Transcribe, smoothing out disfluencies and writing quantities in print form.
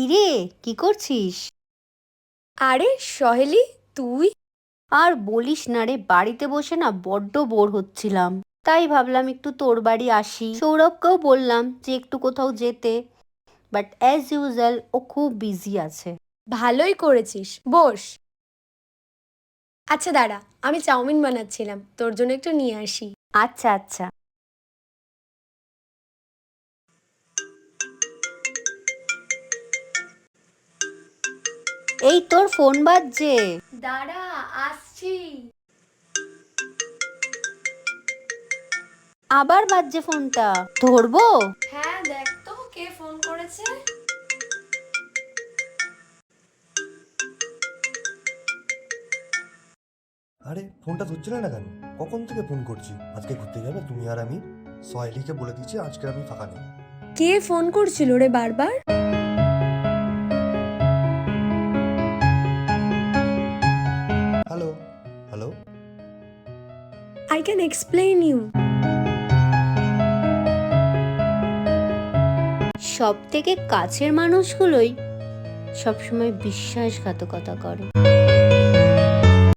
কিরে, কি করছিস? আরে সহেলি, তুই? আর বলিস না রে, বাড়িতে বসে না বড্ড বোর হচ্ছিলাম। তাই ভাবলাম একটু তোর বাড়ি আসি। সৌরভকেও বললাম যে একটু কোথাও যেতে, বাট অ্যাজ ইউজুয়াল ও খুব বিজি আছে। ভালোই করেছিস, বস। আচ্ছা দাঁড়া, আমি চাউমিন বানাচ্ছিলাম, তোর জন্য একটু নিয়ে আসি। আচ্ছা আচ্ছা। এই তোর ফোন বাজছে। দাঁড়া, আসছি। আবার বাজছে ফোনটা, ধরবো? হ্যাঁ, দেখ তো কে ফোন করেছে। আরে ফোনটা ধরছিল না কেন? কখন থেকে ফোন করছি। আজকে ঘুরতে যাবে তুমি আর আমি? সহেলিকে বলে দিচ্ছি আজকে আমি ফাঁকা নেই। কে ফোন করছিল রে বারবার? Hello hello. I can explain you. সব থেকে কাছের মানুষগুলোই সবসময় বিশ্বাসঘাতকতা করে।